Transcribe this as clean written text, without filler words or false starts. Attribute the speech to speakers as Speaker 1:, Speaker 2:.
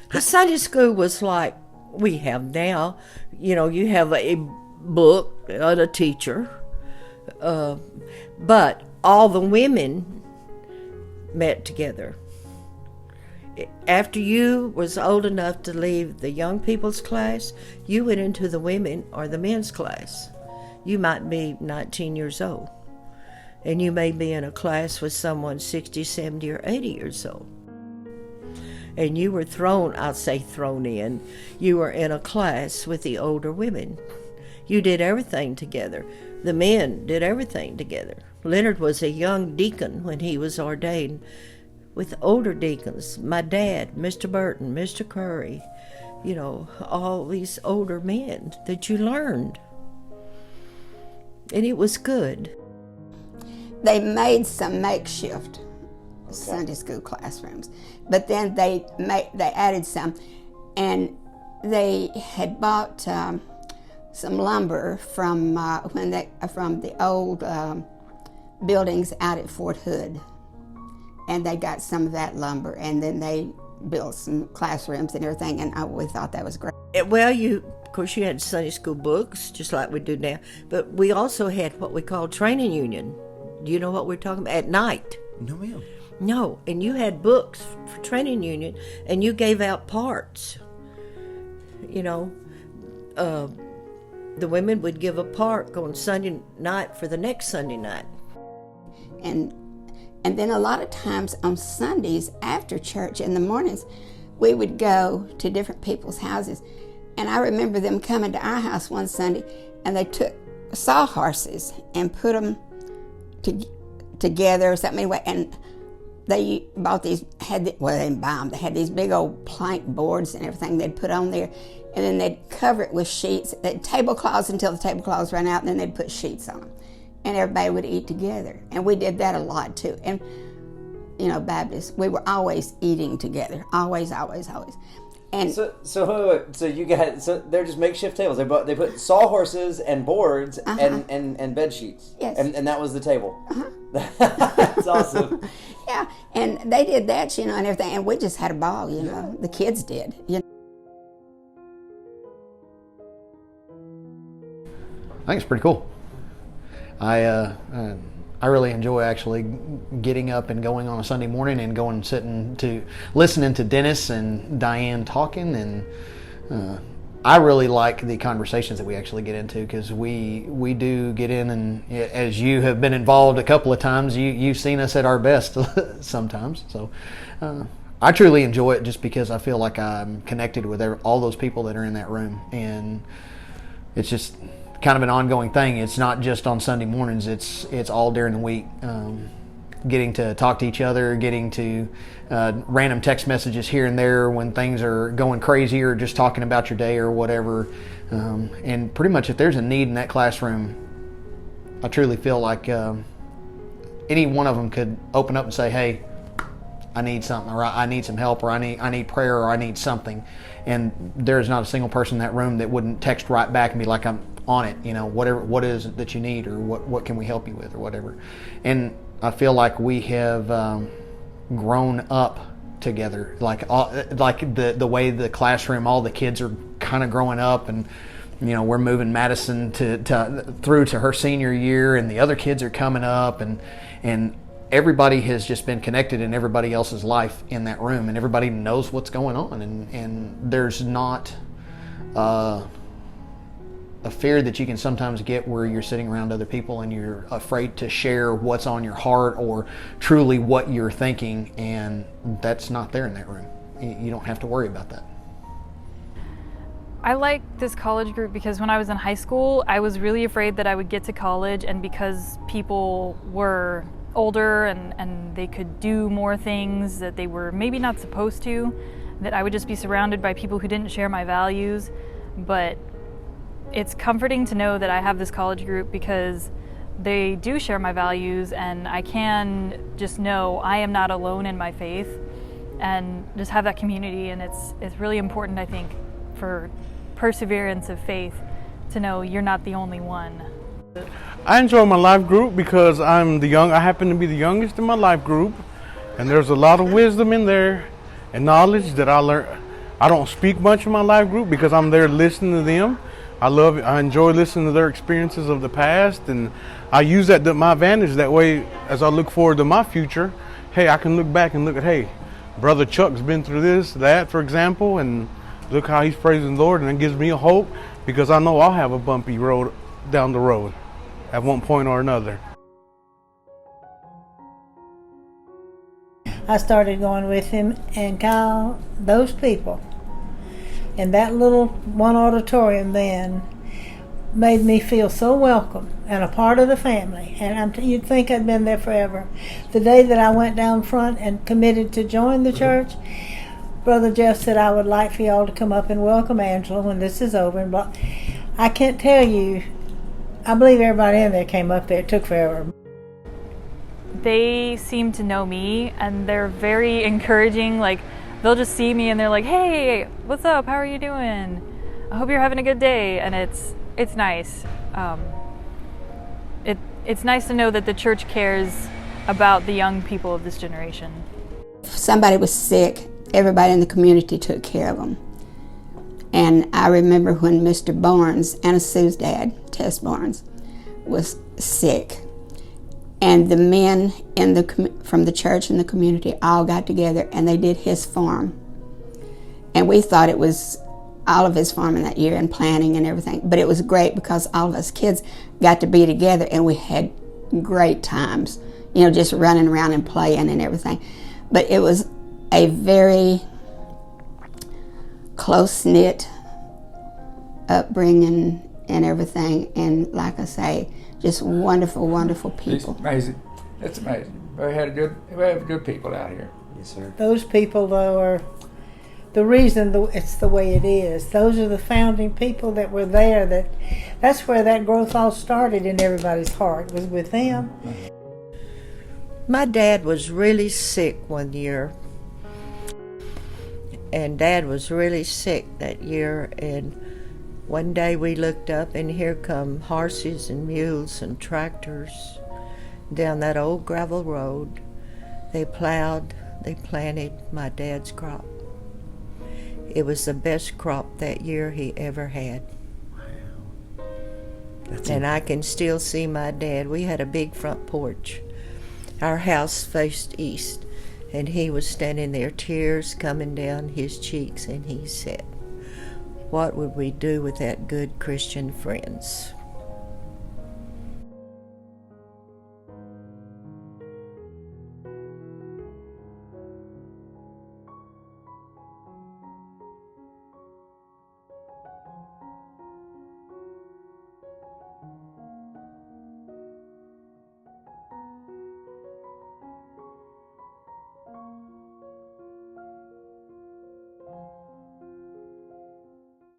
Speaker 1: The Sunday school was like we have now. You know, you have a book and a teacher, but all the women met together. After you was old enough to leave the young people's class, you went into the women or the men's class. You might be 19 years old, and you may be in a class with someone 60, 70, or 80 years old. And you were thrown in. You were in a class with the older women. You did everything together. The men did everything together. Leonard was a young deacon when he was ordained, with older deacons, my dad, Mr. Burton, Mr. Curry, you know, all these older men that you learned. And it was good.
Speaker 2: They made some makeshift Sunday school classrooms, but then they added some, and they had bought some lumber from the old buildings out at Fort Hood. And they got some of that lumber, and then they built some classrooms and everything, and we thought that was great.
Speaker 1: Well, of course, you had Sunday school books, just like we do now, but we also had what we call training union. Do you know what we're talking about? At night.
Speaker 3: No, ma'am.
Speaker 1: No, and you had books for training union, and you gave out parts. You know, the women would give a part on Sunday night for the next Sunday night.
Speaker 2: And then a lot of times on Sundays after church in the mornings, we would go to different people's houses. And I remember them coming to our house one Sunday, and they took sawhorses and put them together or something anyway. And they bought these, they didn't buy them, they had these big old plank boards and everything they'd put on there. And then they'd cover it with sheets, tablecloths until the tablecloths ran out, and then they'd put sheets on them. And everybody would eat together. And we did that a lot too. And, you know, Baptists, we were always eating together. Always, always, always. And
Speaker 3: so you got, so they're just makeshift tables. They put sawhorses and boards and bed sheets.
Speaker 2: Yes.
Speaker 3: And that was the table. That's awesome.
Speaker 2: Yeah, and they did that, you know, and everything. And we just had a ball, you know. The kids did, you know.
Speaker 4: I think it's pretty cool. I really enjoy actually getting up and going on a Sunday morning and going and listening to Dennis and Diane talking, and I really like the conversations that we actually get into, because we do get in, and as you have been involved a couple of times, you've seen us at our best sometimes. So I truly enjoy it, just because I feel like I'm connected with all those people that are in that room, and it's just kind of an ongoing thing. It's not just on Sunday mornings, it's all during the week. Getting to talk to each other, getting to random text messages here and there when things are going crazy, or just talking about your day or whatever. And pretty much if there's a need in that classroom, I truly feel like any one of them could open up and say, hey, I need something, or I need some help, or I need prayer, or I need something. And there's not a single person in that room that wouldn't text right back and be like, I'm on it, you know, what is it that you need, or what can we help you with, or whatever. And I feel like we have grown up together, like the way the classroom, all the kids are kind of growing up, and you know, we're moving Madison through to her senior year, and the other kids are coming up, and everybody has just been connected in everybody else's life in that room, and everybody knows what's going on, and there's not a fear that you can sometimes get where you're sitting around other people and you're afraid to share what's on your heart or truly what you're thinking, and that's not there in that room. You don't have to worry about that.
Speaker 5: I like this college group because when I was in high school, I was really afraid that I would get to college, and because people were older and they could do more things that they were maybe not supposed to, that I would just be surrounded by people who didn't share my values. But it's comforting to know that I have this college group because they do share my values, and I can just know I am not alone in my faith, and just have that community. And it's really important, I think, for perseverance of faith to know you're not the only one.
Speaker 6: I enjoy my life group because I happen to be the youngest in my life group, and there's a lot of wisdom in there and knowledge that I I don't speak much in my life group because I'm there listening to them. I enjoy listening to their experiences of the past, and I use that to my advantage. That way, as I look forward to my future, hey, I can look back and look at, hey, Brother Chuck's been through this, that, for example, and look how he's praising the Lord, and it gives me a hope because I know I'll have a bumpy road down the road at one point or another.
Speaker 7: I started going with him, and Kyle, those people in that little one auditorium then made me feel so welcome and a part of the family. And you'd think I'd been there forever. The day that I went down front and committed to join the church, Brother Jeff said, I would like for y'all to come up and welcome Angela when this is over. And I can't tell you, I believe everybody in there came up there. It took forever.
Speaker 5: They seem to know me, and they're very encouraging. Like, they'll just see me and they're like, hey, what's up, how are you doing? I hope you're having a good day. And it's nice. It's nice to know that the church cares about the young people of this generation.
Speaker 2: If somebody was sick, everybody in the community took care of them. And I remember when Mr. Barnes, Anna Sue's dad, Tess Barnes, was sick. And the men from the church and the community all got together and they did his farm. And we thought it was all of his farming that year and planting and everything. But it was great because all of us kids got to be together and we had great times, you know, just running around and playing and everything. But it was a very close-knit upbringing and everything. And like I say, just wonderful, wonderful people.
Speaker 8: It's amazing. It's amazing. We have good people out here.
Speaker 3: Yes, sir.
Speaker 7: Those people, though, are the reason it's the way it is. Those are the founding people that were there. That's where that growth all started in everybody's heart, was with them.
Speaker 1: My dad was really sick one year, and Dad was really sick that year, and one day we looked up and here come horses and mules and tractors down that old gravel road. They plowed, they planted my dad's crop. It was the best crop that year he ever had. And I can still see my dad. We had a big front porch. Our house faced east, and he was standing there, tears coming down his cheeks, and he said, "What would we do without good Christian friends?"